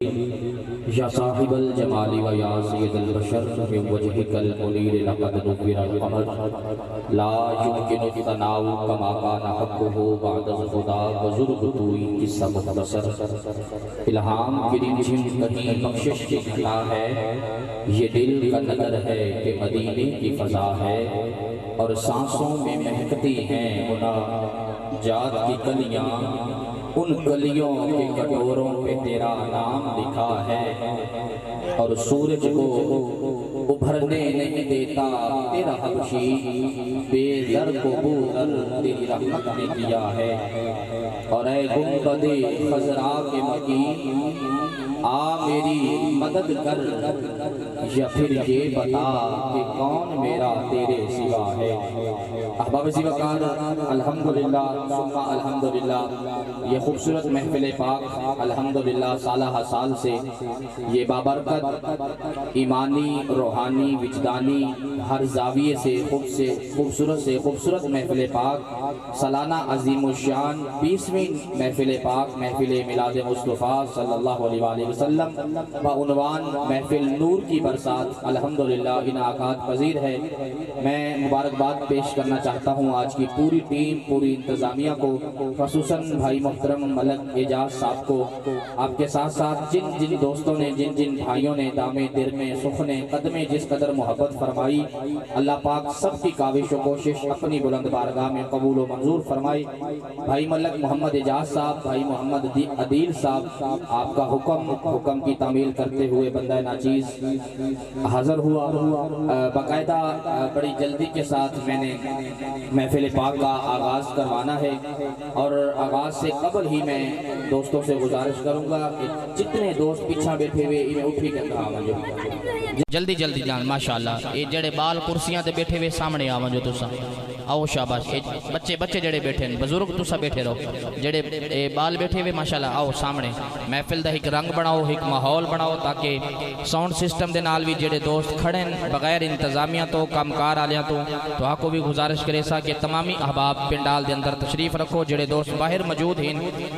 یا صاحب الجمال و یا سید البشر من وجهك المنیر لقد نور القمر لا يمكن الثناء كما كان حقه بعد خدا بزرگ توئی قصہ مختصر الہام کی رمجھم کہیں بخشش کی گھٹا ہے یہ دل کا نظر ہے کہ مدینے کی فضا ہے اور سانسوں میں مہکتی ہیں مناجات کی کلیاں ان کلیوں کے کٹوروں پہ تیرا نام لکھا ہے اور سورج کو ابھرنے نہیں دیتا تیرا حبشی بے در کو بودر تیری رحمت نے کیا ہے اور اے گنبد خضرا کے مکین آ میری مدد کر یا پھر یہ بتا کہ کون میرا تیرے سوا ہے۔ احباب سیوکار الحمدللہ ثم الحمدللہ یہ خوبصورت محفل پاک الحمدللہ سالہ سال سے یہ بابرکت ایمانی روحانی وجدانی ہر زاویے سے خوبصورت محفل پاک سالانہ عظیم الشان 20ویں محفل پاک محفل میلاد مصطفیٰ صلی اللہ علیہ وآلہ وسلم بعنوان محفل نور کی برسات الحمدللہ انعقاد پذیر ہے۔ میں مبارکباد پیش کرنا چاہتا ہوں آج کی پوری ٹیم پوری انتظامیہ کو، خصوصاً بھائی محترم ملک اعجاز صاحب کو، آپ کے ساتھ ساتھ جن دوستوں نے جن بھائیوں نے دامے دل میں سخنے قدمیں جس قدر محبت فرمائی، اللہ پاک سب کی کاوش و کوشش اپنی بلند بارگاہ میں قبول و منظور فرمائی۔ بھائی ملک محمد اعجاز صاحب، بھائی محمد عدیل صاحب، آپ کا حکم کی تعمیل کرتے ہوئے بندہ ناچیز حاضر ہوا۔ باقاعدہ بڑی جلدی کے ساتھ میں نے محفل پاک کا آغاز کروانا ہے اور آغاز سے قبل ہی میں دوستوں سے گزارش کروں گا کہ جتنے دوست پیچھا بیٹھے ہوئے انہیں اٹھی کر کہا مجھے جلدی جان ماشاءاللہ یہ جڑے بال کرسیاں تے بیٹھے ہوئے سامنے آواں جو تسا آؤ شاباش بچے جڑے بیٹھے ہیں بزرگ تسا بیٹھے رہو جڑے بال بیٹھے ہوئے ماشاءاللہ آؤ سامنے محفل دا ایک رنگ بناؤ ایک ماحول بناؤ تاکہ ساؤنڈ سسٹم دے نال بھی جڑے دوست کھڑے ہیں بغیر انتظامیہ تو کامکار آلیاں تو آپ کو بھی گزارش کرے سا کہ تمامی احباب پنڈال دے اندر تشریف رکھو جڑے دوست باہر موجود ہیں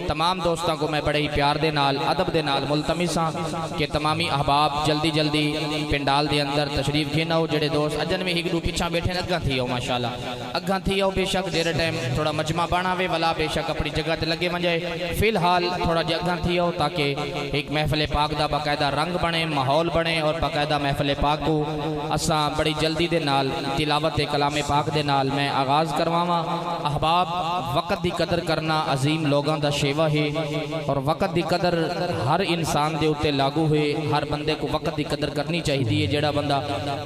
تمام دوستاں کو میں بڑے ہی پیار دے نال ادب دے نال ملتمس ہاں کہ تمامی احباب جلدی پنڈال دے اندر تشریف گھناؤ جڑے دوست اجن میں ہگڑو پیچھا بیٹھے اگاں تھی آؤ ماشاءاللہ اگاں تھی آؤ بے شک دیر ٹائم تھوڑا مجمع بنا وے والا بے شک اپنی جگہ تے لگے ونجے فی الحال تھوڑا جگہ تھی آؤ تاکہ ایک محفل پاک دا باقاعدہ رنگ بنے ماحول بنے اور باقاعدہ محفل پاک کو اساں بڑی جلدی دے نال تلاوت کلام پاک دے نال میں آغاز کرواواں۔ احباب وقت دی قدر کرنا عظیم لوگاں دا شیوا ہے اور وقت دی قدر ہر انسان دے اوتے لاگو ہے ہر بندے کو وقت دی قدر کرنی چاہیے جڑا بندہ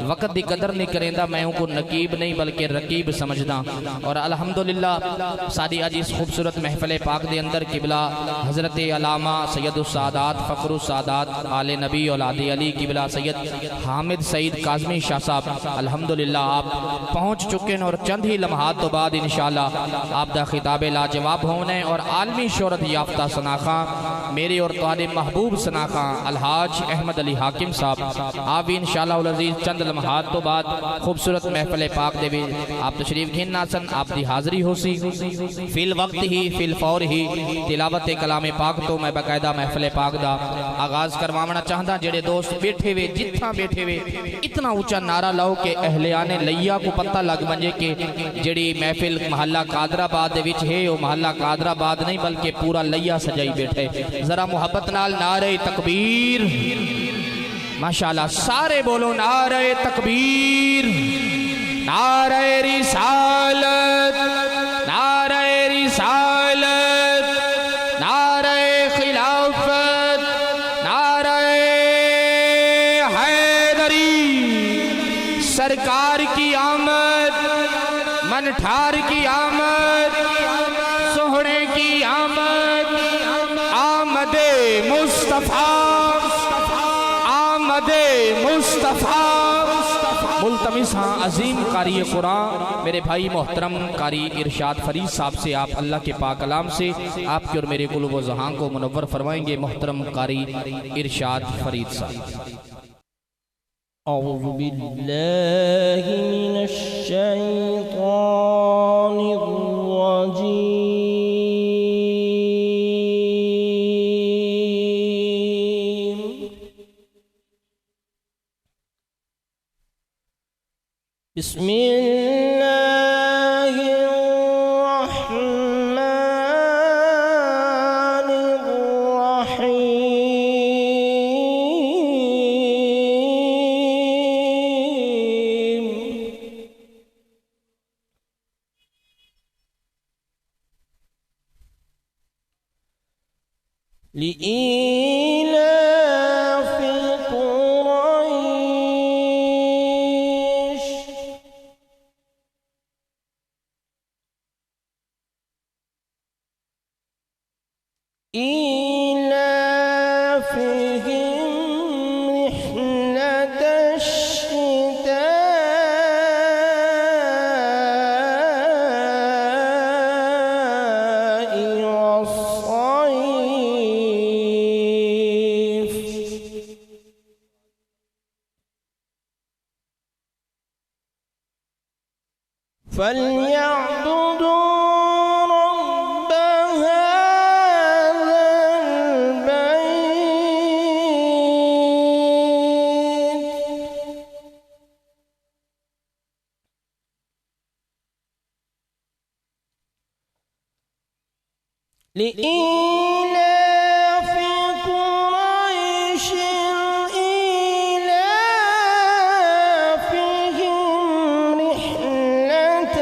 وقت دی قدر نہیں کریندا میں ان کو نقیب نہیں بلکہ رقیب سمجھدا اور الحمدللہ ساری آج اس خوبصورت محفل پاک دے اندر قبلہ حضرت علامہ سید السادات فخر السادات آل نبی اولاد علی قبلہ سید حامد سعید کاظمی شاہ صاحب الحمدللہ آپ پہنچ چکے ہیں اور چند ہی لمحات تو بعد انشاءاللہ آپ دا خطاب لاجواب ہونے اور عالمی شہرت یافتہ ثناخواں میرے اور تمہارے محبوب ثناخواں الحاج احمد علی حاکم صاحب آپ بھی انشاءاللہ العزیز چند لمحات تو بعد خوبصورت محفل پاک دے بھی آپ تشریف گھننا سن آپ دی حاضری ہو سی فی الوقت ہی فی الفور ہی تلاوت کلام پاک تو میں باقاعدہ محفل پاک دا آغاز کروانا چاہتا جڑے دوست بیٹھے ہوئے جتھاں بیٹھے ہوئے اتنا اونچا نعرہ لاؤ کہ اہلیان لیا کو پتہ لگ بنجے کہ جڑی محفل محلہ قادرآباد دے وچ ہے وہ محلہ قادرآباد نہیں بلکہ پورا لیا سجائی بیٹھے ذرا محبت نال نعرہ تکبیر ماشاءاللہ سارے بولو نعرہ تکبیر نعرہ رسالت نعرہ رسالت نعرہ خلافت نعرہ حیدری سرکار کی آمد منٹھار کی آمد سہنے کی آمد آمد مصطفیٰ آمد مصطفیٰ ملتمس ہاں عظیم قاری قرآن میرے بھائی محترم قاری ارشاد فرید صاحب سے آپ اللہ کے پاک کلام سے آپ کے اور میرے قلوب و ذہان کو منور فرمائیں گے۔ محترم قاری ارشاد فرید صاحب۔ اعوذ باللہ من الشیطان الرجیم بسم الله الرحمن الرحيم لإيلاف قريش إيلافهم رحلة الشتاء والصيف فليعبدوا رب هذا البيت لإيلاف قريش إيلافهم رحلة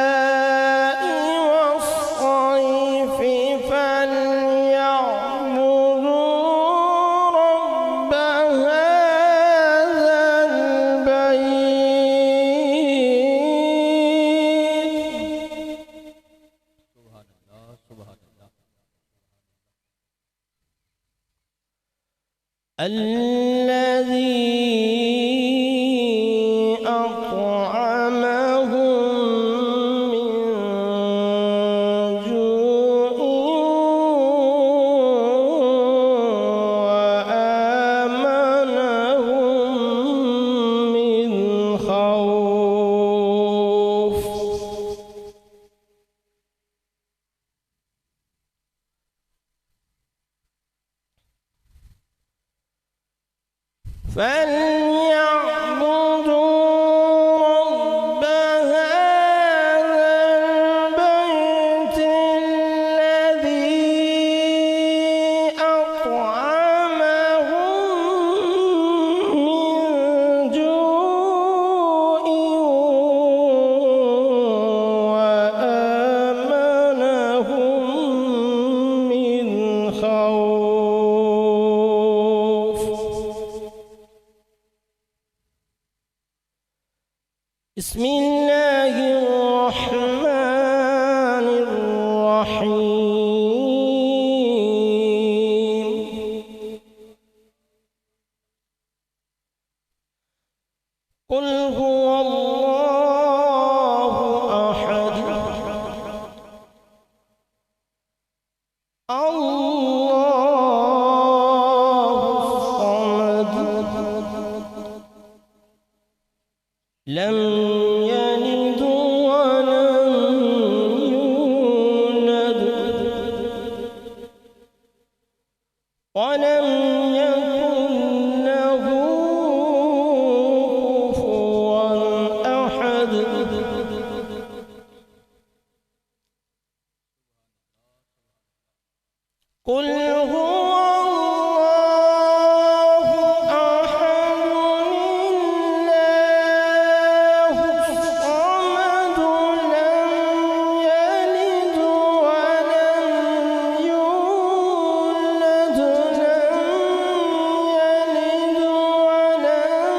الشتاء والصيف فليعبدوا رب هذا البيت الذي أطعمهم من جوع وآمنهم من خوف فليعبدوا رب هذا البيت الذي أطعمهم من جوع وآمنهم من خوف بسم الله الرحمن الرحيم قل هو الله أحد الله الصمد لم يلد ولم يولد ولم يكن له كفوا أحد قل هو الله أحد الله الصمد لم يلد ولم يولد لم يلد ولم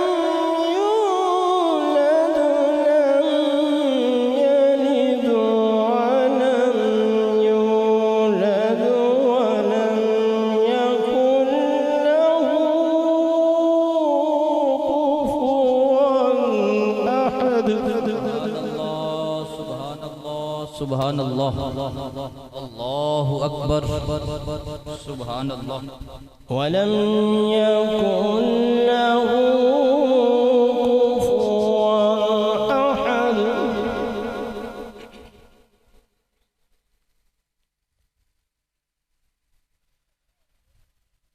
يولد لم يلد ولم يولد ولم يكن له كفوا أحد سبحان الله الله أكبر سبحان الله ولم يكن له كفوا أحد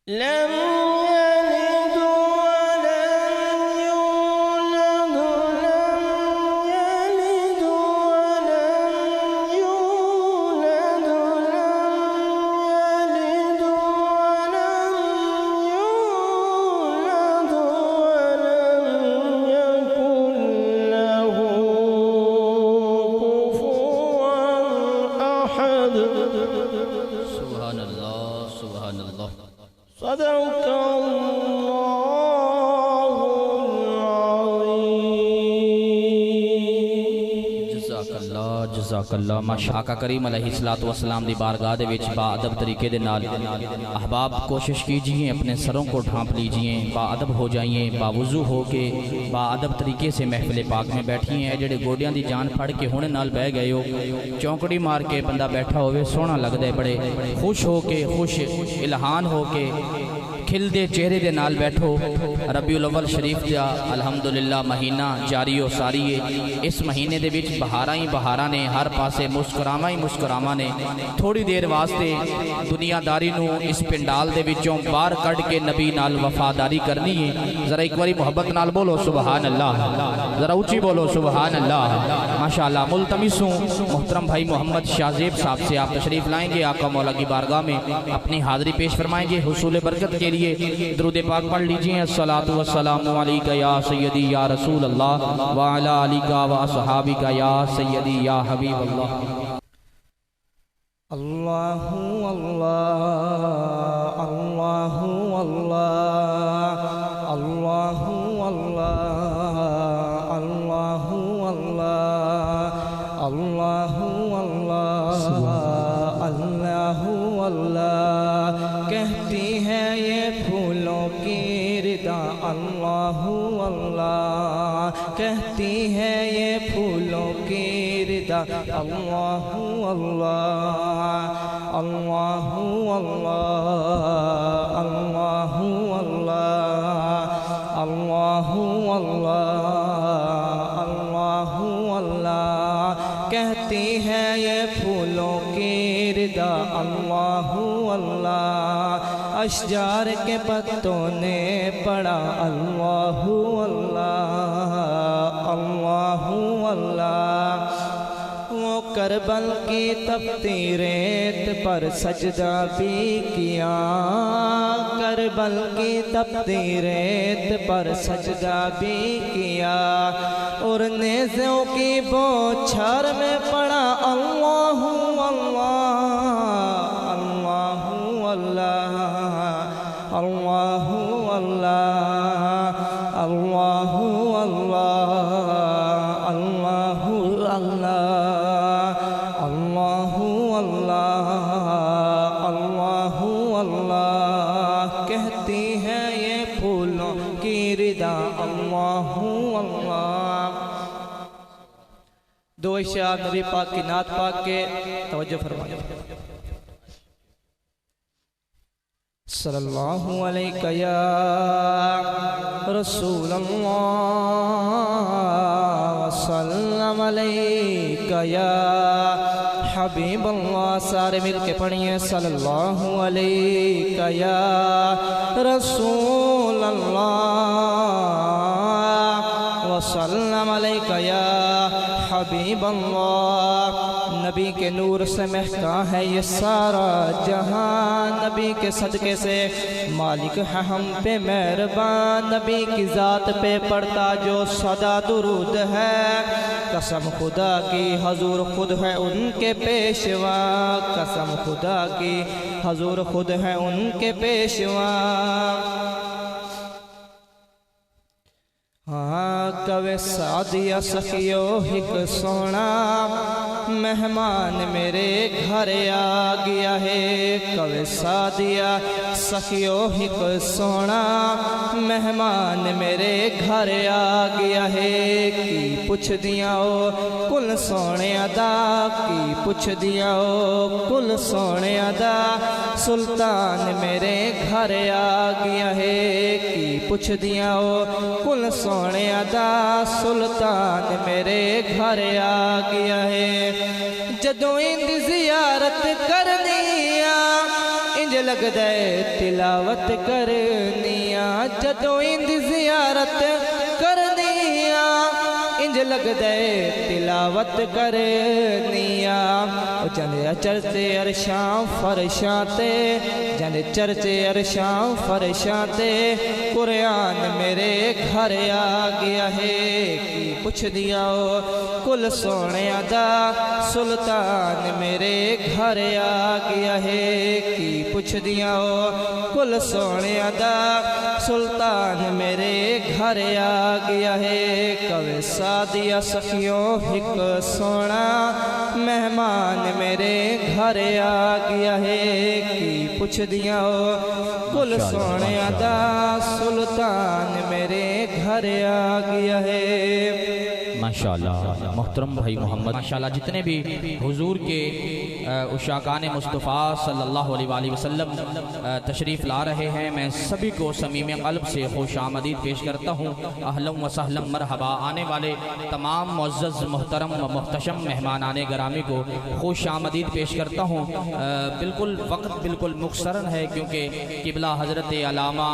لم يلد ولم صدق اللہ العظیم۔ جزاک اللہ ماشاء آقا کریم علیہ الصلوۃ والسلام دی بارگاہ دے وچ با ادب طریقے دے نال احباب کوشش کیجئے اپنے سروں کو ڈھانپ لیجئے، با ادب ہو جائیے، با وضو ہو کے با ادب طریقے سے محفل پاک میں بیٹھیے۔ اے جڑے گوڈیاں دی جان پھڑ کے ہونے نال بہ گئے ہو، چونکڑی مار کے بندہ بیٹھا ہوئے سونا لگدا ہے، بڑے خوش ہو کے، خوش الہان ہو کے کھل دے چہرے دے نال بیٹھو۔ ربیع الاول شریف دا الحمدللہ مہینہ جاری و ساری ہے۔ اس مہینے دے وچ بہاراں ہی بہاراں نے، ہر پاسے مسکراواں ہی مسکراواں نے۔ تھوڑی دیر واسطے دنیا داری نو اس پنڈال دے وچوں باہر کڈ کے نبی نال وفاداری کرنی ہے۔ ذرا ایک باری محبت نال بولو سبحان اللہ، ذرا اونچی بولو سبحان اللہ۔ ماشاءاللہ ملتمسوں محترم بھائی محمد شاہزیب صاحب سے آپ تشریف لائیں گے، آقا مولا کی بارگاہ میں اپنی حاضری پیش فرمائیں گے۔ حصول برکت کے لیے درود پاک پڑھ لیجئے۔ الصلاۃ والسلام علیکہ یا سیدی یا رسول اللہ وعلی آلکہ واصحابکہ یا سیدی یا حبیب اللہ۔ اللہ اللہ اللہ اللہ اللہ اللہ اللہ اللہ اللہ اللہ کہتی ہے یہ پھولوں کی ردا، اللہ اللہ کہتی ہے یہ پھولوں کی ردا، اللہ اللہ اللہ اللہ اللہ اللہ اللہ اللہ کہتی ہے یہ پھولوں کی ردا، اللہ اللہ اشجار کے پتوں نے پڑا، اللہ اللہ اللہ اللہ وہ کربل کی تپتی ریت پر سجدہ بھی کیا، کربل کی تپتی ریت پر سجدہ بھی کیا، اور نیزوں کی بوچھر میں پڑا، اللہ اللہ اللہ اللہ اللہ اللہ اللہ اللہ اللہ اللہ اللہ کہتی ہے یہ پھولوں کی ردا، اللہ اللہ۔ دو اشعار نبی پاک کی نعت پاک کے توجہ فرمائیں۔ صلی اللہ علیہ یا رسول اللہ وسلم علیہ یا حبیب اللہ، سارے مل کے پڑھئے صلی اللہ علیہ یا رسول اللہ وسلم علیہ یا حبیب اللہ۔ نبی کے نور سے مہکا ہے یہ سارا جہاں، نبی کے صدقے سے مالک ہے ہم پہ مہربان، نبی کی ذات پہ پڑتا جو صدا درود ہے، قسم خدا کی حضور خود ہے ان کے پیشوا، قسم خدا کی حضور خود ہے ان کے پیشوا۔ ہاں کوے سعدیہ سخیو ہک سونا، مہمان میرے گھر آ گیا ہے، کوے سعدیہ سخیو ہک سونا، مہمان میرے گھر آ گیا ہے، کی پوچھ دیا او کل سونے ادا، کی پوچھ دیا او کل سونے ادا، سلطان میرے گھر آ گیا ہے، کی پوچھ دیا او کل سونے ادا، سلطان میرے گھر آ گیا ہے۔ جدوں اند زیارت کرنیا انج لگ دے تلاوت کرنیا، جدوں اند زیارت کرنیا انج لگ دے تلاوت کرنیا جندے چرچے عرشاں فرشاں تے جندے چرچے عرشاں فرشاں تے قرآن میرے گھر آ گیا ہے کی پوچھ دیا کل سونے دا سلطان میرے گھر آ گیا ہے کی پوچھ دیا کل سونے دا سلطان میرے گھر آ گیا ہے کوے سادیا سخیوں ایک سونا مہمان میرے گھر آ گیا ہے کی پوچھ دیا کل سونے دا سلطان میرے گھر آ گیا ہے ماشاءاللہ محترم بھائی محمد ماشاءاللہ جتنے بھی حضور کے عشاقان مصطفیٰ صلی اللہ علیہ وآلہ وسلم تشریف لا رہے ہیں میں سبھی کو صمیم قلب سے خوش آمدید پیش کرتا ہوں اہلا و سہلا مرحبا آنے والے تمام معزز محترم و محتشم مہمانان گرامی کو خوش آمدید پیش کرتا ہوں بالکل وقت بالکل مختصر ہے کیونکہ قبلہ حضرت علامہ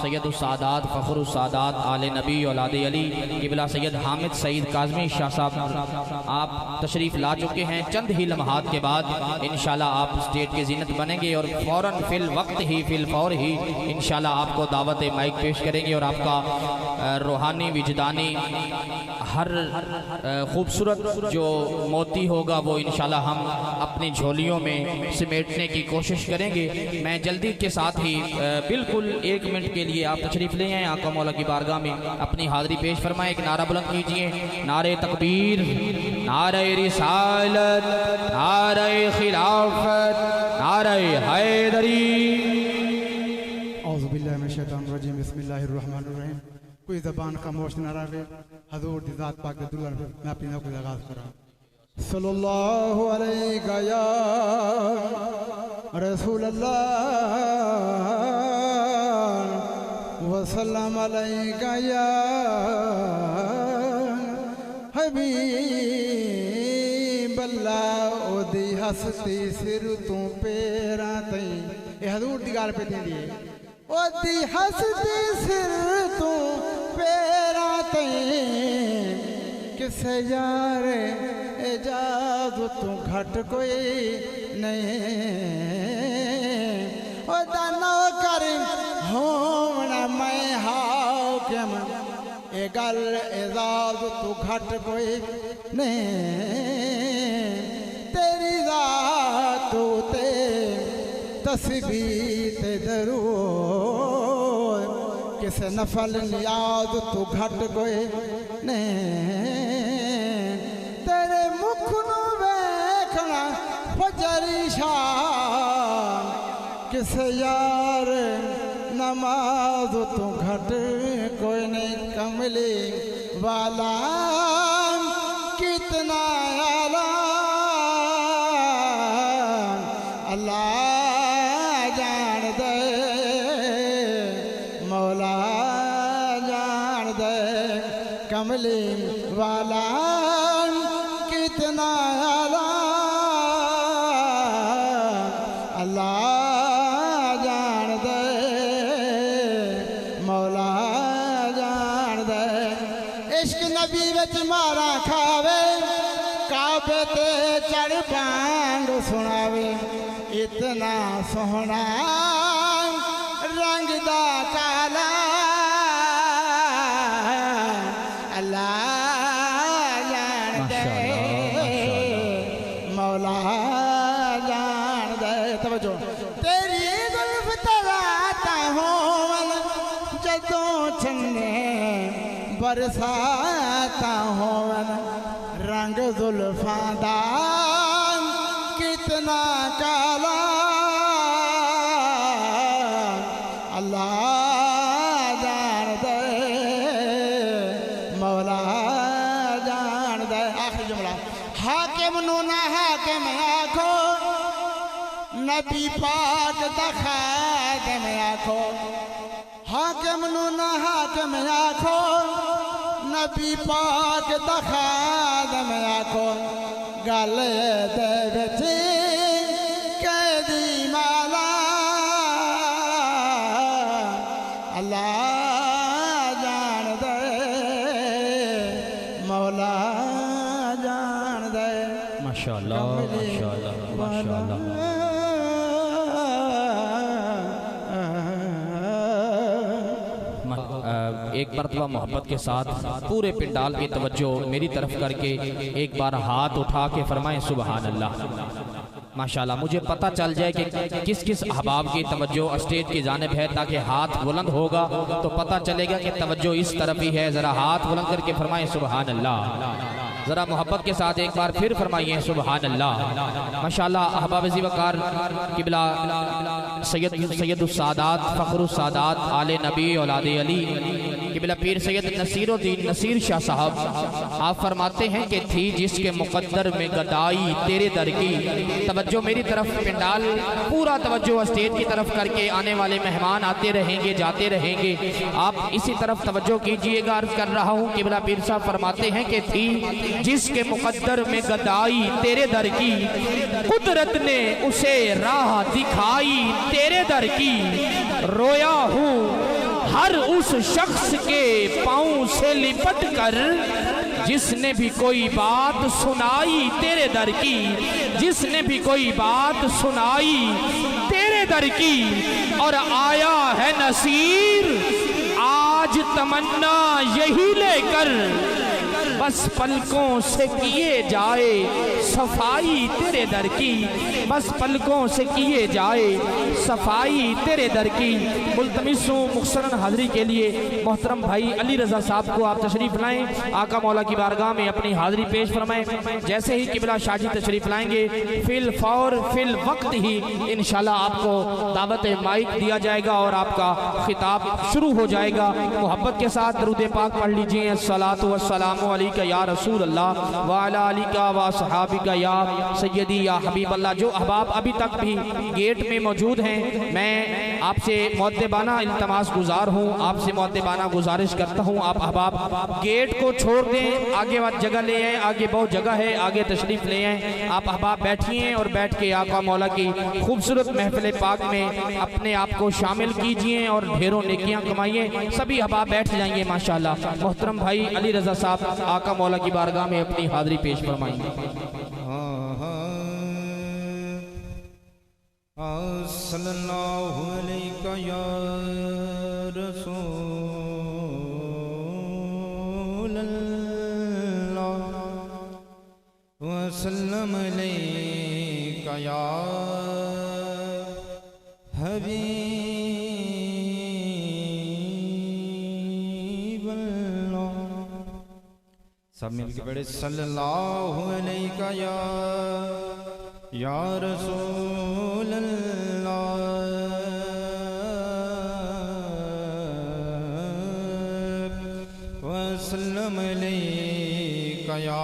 سید السادات فخر السادات آل نبی اولاد علی قبلہ سید حامد سعید کاظمی شاہ صاحب آپ تشریف لا چکے ہیں چند ہی لمحات کے بعد انشاءاللہ آپ اسٹیج کے زینت بنیں گے اور فوراً فی الوقت ہی فی الفور ہی انشاءاللہ آپ کو دعوت مائک پیش کریں گے اور آپ کا روحانی وجدانی ہر خوبصورت جو موتی ہوگا وہ انشاءاللہ ہم اپنی جھولیوں میں سمیٹنے کی کوشش کریں گے میں جلدی کے ساتھ ہی بالکل 1 منٹ کے لیے آپ تشریف لے آئیں آقا مولا کی بارگاہ میں اپنی حاضری پیش فرمائیں ایک نعرہ بلند کیجئے نعرہ تکبیر نعرہ رسالت نعرہ خلافت نعرہ حیدری اعوذ باللہ من الشیطان الرجیم بسم اللہ الرحمن الرحیم کوئی زبان خاموش نہ رہے حضور دی ذات پاک کے دلال پر میں اپنی نوکری آغاز کرا صلی اللہ علیہ یا رسول اللہ وسلم علیہ یا حبیب اللہ او دی ہستی سر تو پیرا تئیں اے حضور دی گال پہ دیں دیئے او دی ہستی سر تو پیرا تئیں کسے یار اجازت تو گھٹ کوئی نہیں او دانو کریں ہونا میں حاکم اے گل اجازت تو گھٹ کوئی نہیں تیری ذات تے تسبیح تے درود کسے نفل نیاز تو گھٹ کوئی نہیں تیرے مکھ نو ویکھنا فجر شام کسے یار نماز تو گھٹ کوئی نہیں کملی والا کتنا اللہ جان دے مولا جان دے کملی والا کتنا اللہ جان دے مولا جان دے عشق نبی وچ مارا کھاوے کعبے تے چڑھ بانگ سناوے اتنا سوہنا رنگ دا کالا اللہ جان دے مولا جان دے توجہ تیری زلف تراتا ہون جدوں چھنے برساتا ہون رنگ زلفاں دا کتنا کالا اللہ جان دے مولا جان دے آخری جملہ حاکم نو نہ حاکم آکھو نبی پاک دا خادم آکھو حاکم نو نہ حاکم آکھو نبی پاک دا خادم آکھو گل دے وچ قیدی مالا اللہ جان دے مولا ماشاءاللہ ماشاءاللہ ماشاءاللہ۔ ایک مرتبہ محبت کے ساتھ پورے پنڈال کی توجہ میری طرف کر کے ایک بار ہاتھ اٹھا کے فرمائیں سبحان اللہ۔ ماشاءاللہ مجھے پتہ چل جائے کہ کس کس احباب کی توجہ اسٹیج کی جانب ہے، تاکہ ہاتھ بلند ہوگا تو پتہ چلے گا کہ توجہ اس طرف ہی ہے۔ ذرا ہاتھ بلند کر کے فرمائیں سبحان اللہ۔ ذرا محبت کے ساتھ ایک بار پھر فرمائیے سبحان اللہ۔ ماشاءاللہ احباب ذی وقار قبلہ سید السادات فخر السادات آل نبی اولاد علی قبلہ پیر سید نصیر الدین نصیر شاہ صاحب آپ فرماتے ہیں کہ تھی جس کے مقدر میں گدائی تیرے در کی۔ توجہ میری طرف پنڈال پورا توجہ اسٹیج کی طرف کر کے، آنے والے مہمان آتے رہیں گے جاتے رہیں گے، آپ اسی طرف توجہ کیجئے گا۔ عرض کر رہا ہوں قبلہ پیر صاحب فرماتے ہیں کہ تھی جس کے مقدر میں گدائی تیرے در کی، قدرت نے اسے راہ دکھائی تیرے در کی۔ رویا ہوں ہر اس شخص کے پاؤں سے لپٹ کر جس نے بھی کوئی بات سنائی تیرے در کی، جس نے بھی کوئی بات سنائی تیرے در کی۔ اور آیا ہے نصیر آج تمنا یہی لے کر، بس پلکوں سے کیے جائے صفائی تیرے در کی، بس پلکوں سے کیے جائے صفائی تیرے در کی۔ ملتمس ہوں مختصراً حاضری کے لیے محترم بھائی علی رضا صاحب کو آپ تشریف لائیں، آقا مولا کی بارگاہ میں اپنی حاضری پیش فرمائیں۔ جیسے ہی قبلہ شاہ جی تشریف لائیں گے فی الفور فی الوقت ہی انشاءاللہ آپ کو دعوت مائک دیا جائے گا اور آپ کا خطاب شروع ہو جائے گا۔ محبت کے ساتھ درود پاک پڑھ لیجئے۔ الصلاۃ والسلام علیکہ یا رسول اللہ وعلی آلکہ واصحابکہ یا سیدی یا حبیب اللہ۔ جو احباب ابھی تک بھی گیٹ میں موجود ہیں، میں آپ سے مؤدبانہ التماس گزار ہوں، آپ سے مؤدبانہ گزارش کرتا ہوں، آپ احباب گیٹ کو چھوڑ دیں، آگے وقت جگہ لے آئیں، آگے بہت جگہ ہے، آگے تشریف لے آئیں۔ آپ احباب بیٹھیے اور بیٹھ کے آقا مولا کی خوبصورت محفل پاک میں اپنے آپ کو شامل کیجئے اور ڈھیروں نیکیاں کمائیے۔ سبھی احباب بیٹھ جائیے ماشاءاللہ۔ محترم بھائی علی رضا صاحب آقا مولا کی بارگاہ میں اپنی حاضری پیش فرمائیں۔ صلی اللہ علیہ یا رسول اللہ وسلم علیہ یا حبیب اللہ۔ سب مل کے پڑھے صلی اللہ علیہ یا رسول اللہ وسلم علیہ یا